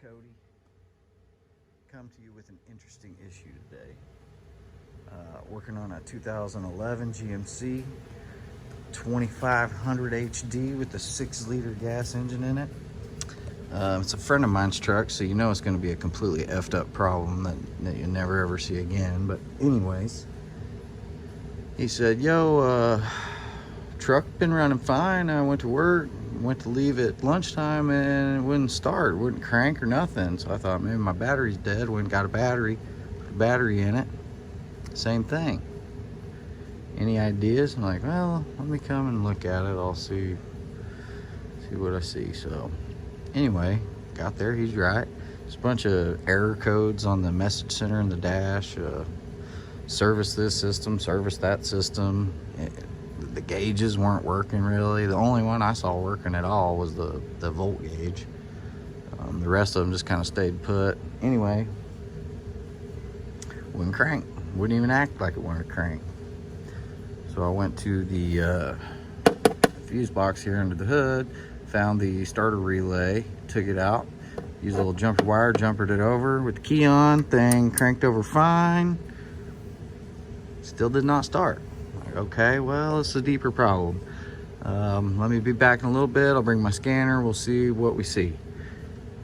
Cody. Come to you with an interesting issue today. Working on a 2011 GMC 2500 HD with a 6-liter gas engine in it. It's a friend of mine's truck, so you know it's going to be a completely effed up problem that you never ever see again. But anyways, he said, yo, truck been running fine. I went to work, went to leave at lunchtime, and it wouldn't start, wouldn't crank or nothing. So I thought maybe my battery's dead. Went and got a battery, put a battery in it. Same thing. Any ideas? I'm like, well, let me come and look at it. I'll see what I see. So anyway, got there. He's right. There's a bunch of error codes on the message center in the dash. Service this system, service that system. The gauges weren't working really. The only one I saw working at all was the volt gauge. The rest of them just kind of stayed put. Anyway, wouldn't crank. Wouldn't even act like it wanted to crank. So I went to the fuse box here under the hood, found the starter relay, took it out, used a little jumper wire, jumpered it over with the key on, thing cranked over fine. Still did not start. Like, okay, well, it's a deeper problem. Let me be back in a little bit. I'll bring my scanner. We'll see what we see.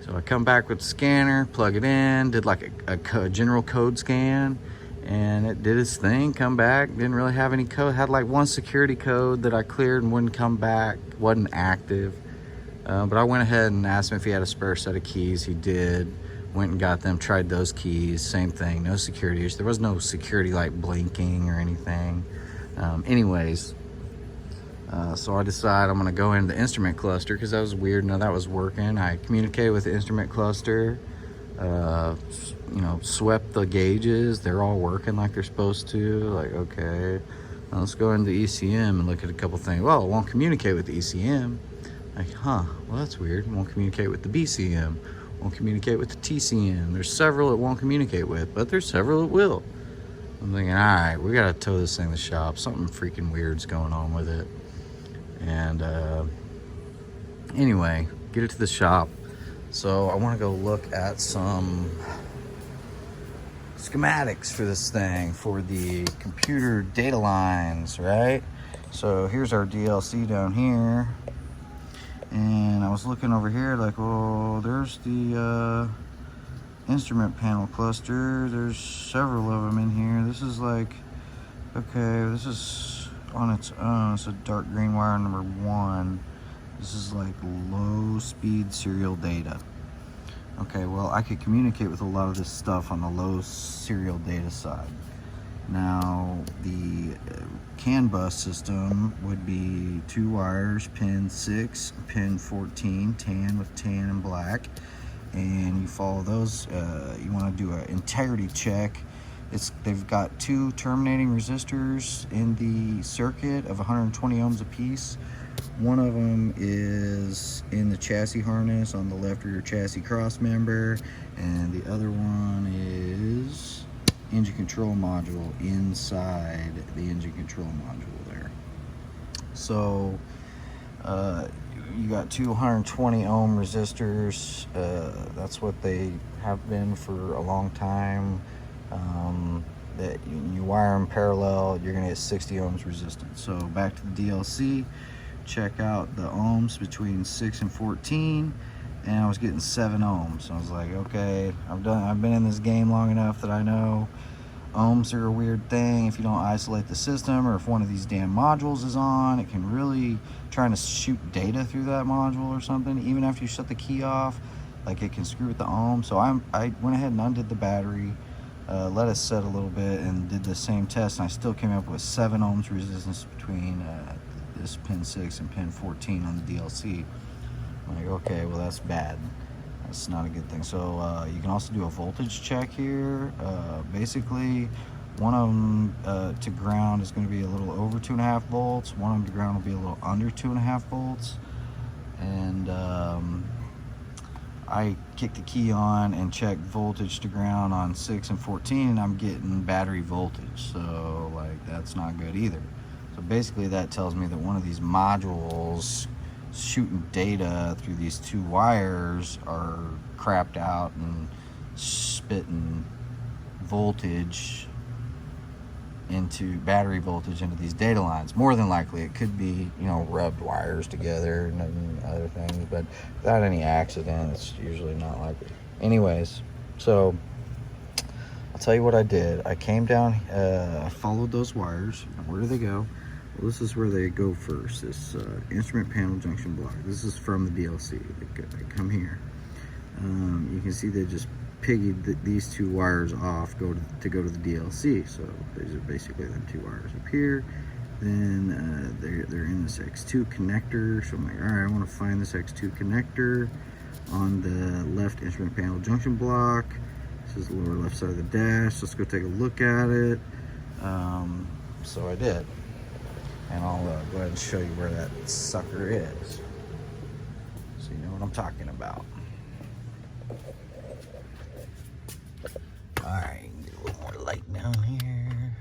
So I come back with the scanner, plug it in, did like a general code scan, and it did its thing, come back, didn't really have any code, had like one security code that I cleared and wouldn't come back, wasn't active. But I went ahead and asked him if he had a spare set of keys. He did. Went and got them, tried those keys, same thing, no security issue. There was no security light blinking or anything. So I decided I'm gonna go into the instrument cluster because that was weird. No, that was working. I communicated with the instrument cluster, swept the gauges. They're all working like they're supposed to. Like, okay, let's go into the ECM and look at a couple things. Well, it won't communicate with the ECM. Like, well, that's weird. It won't communicate with the BCM. Won't communicate with the TCM. There's several it won't communicate with, but there's several it will. I'm thinking, all right, we gotta tow this thing to the shop. Something freaking weird's going on with it. And anyway, get it to the shop. So I want to go look at some schematics for this thing, for the computer data lines, right? So here's our DLC down here. And I was looking over here like, well, there's the instrument panel cluster. There's several of them in here. This is like, okay, this is on its own. It's a dark green wire number 1. This is like low speed serial data. Okay, well, I could communicate with a lot of this stuff on the low serial data side. Now, the CAN bus system would be 2 wires, pin 6, pin 14, tan with tan and black. And you follow those, you want to do an integrity check. They've got 2 terminating resistors in the circuit of 120 ohms apiece. One of them is in the chassis harness on the left rear chassis cross member, and the other one is engine control module inside the engine control module there. So you got 220 ohm resistors. That's what they have been for a long time. That you wire them parallel, you're gonna get 60 ohms resistance. So back to the DLC, check out the ohms between 6 and 14, and I was getting 7 ohms. I was like, okay, I've been in this game long enough that I know ohms are a weird thing. If you don't isolate the system, or if one of these damn modules is on, it can really trying to shoot data through that module or something. Even after you shut the key off, like, it can screw with the ohms. So I went ahead and undid the battery, let it set a little bit, and did the same test, and I still came up with 7 ohms resistance between this pin 6 and pin 14 on the DLC. I'm like, okay, well, that's bad. That's not a good thing. So you can also do a voltage check here. Basically, one of them to ground is going to be a little over 2.5 volts. One of them to ground will be a little under 2.5 volts. And I kick the key on and check voltage to ground on 6 and 14, and I'm getting battery voltage. So, like, that's not good either. So basically that tells me that one of these modules shooting data through these two wires are crapped out and spitting voltage into battery voltage into these data lines. More than likely it could be, you know, rubbed wires together and other things, but without any accident it's usually not likely. Anyways, so I'll tell you what I did. I came down, I followed those wires. Where do they go? Well, this is where they go first. This instrument panel junction block. This is from the DLC. They come here. You can see they just piggied these two wires off to go to the DLC. So these are basically them two wires up here. Then they're in this X2 connector. So I'm like, all right, I want to find this X2 connector on the left instrument panel junction block. This is the lower left side of the dash. Let's go take a look at it. So I did. And I'll go ahead and show you where that sucker is, so you know what I'm talking about. Alright, get a little more light down here.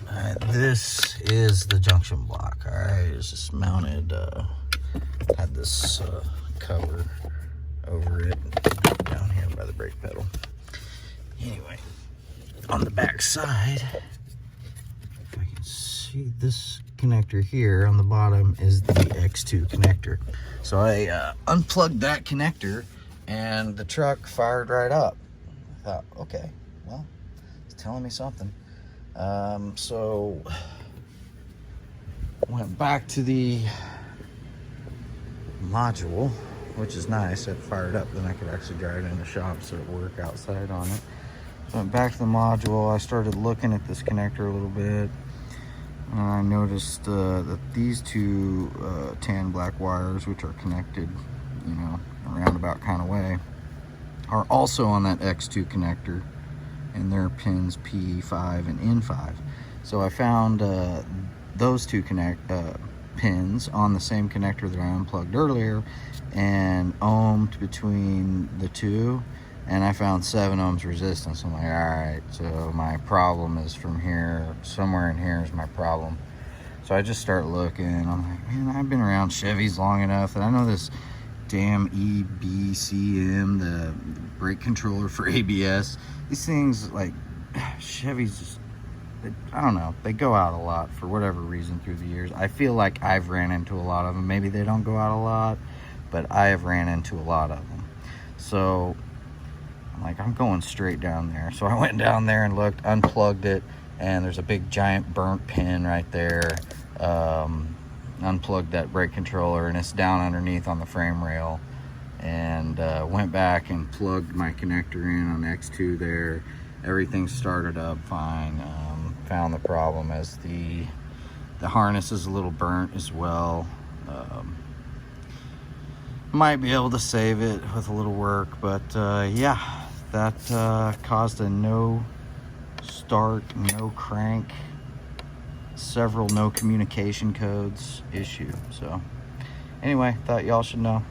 Alright, this is the junction block. Alright, it's just mounted, had this cover over it down here by the brake pedal. Anyway, on the back side, if I can see this connector here on the bottom is the X2 connector. So I unplugged that connector and the truck fired right up. I thought, okay, well, it's telling me something. So went back to the module, which is nice. It fired up, then I could actually drive it in the shop so it would work outside on it. Went back to the module. I started looking at this connector a little bit. I noticed that these two tan black wires, which are connected, you know, a roundabout kind of way, are also on that X2 connector, and they're pins P5 and N5. So I found those two pins on the same connector that I unplugged earlier and ohmed between the two, and I found 7 ohms resistance. I'm like, all right, so my problem is from here, somewhere in here is my problem. So I just start looking. I'm like, man, I've been around Chevys long enough, and I know this damn EBCM, the brake controller for ABS. These things, like, Chevys just, I don't know, they go out a lot for whatever reason through the years. I feel like I've ran into a lot of them. Maybe they don't go out a lot, but I have ran into a lot of them. So I'm like, I'm going straight down there. So I went down there and looked, unplugged it, and there's a big giant burnt pin right there. Unplugged that brake controller, and it's down underneath on the frame rail. And went back and plugged my connector in on X2 there. Everything started up fine. Found the problem as the harness is a little burnt as well. Might be able to save it with a little work, but yeah, that caused a no start, no crank, several no communication codes issue. So anyway, thought y'all should know.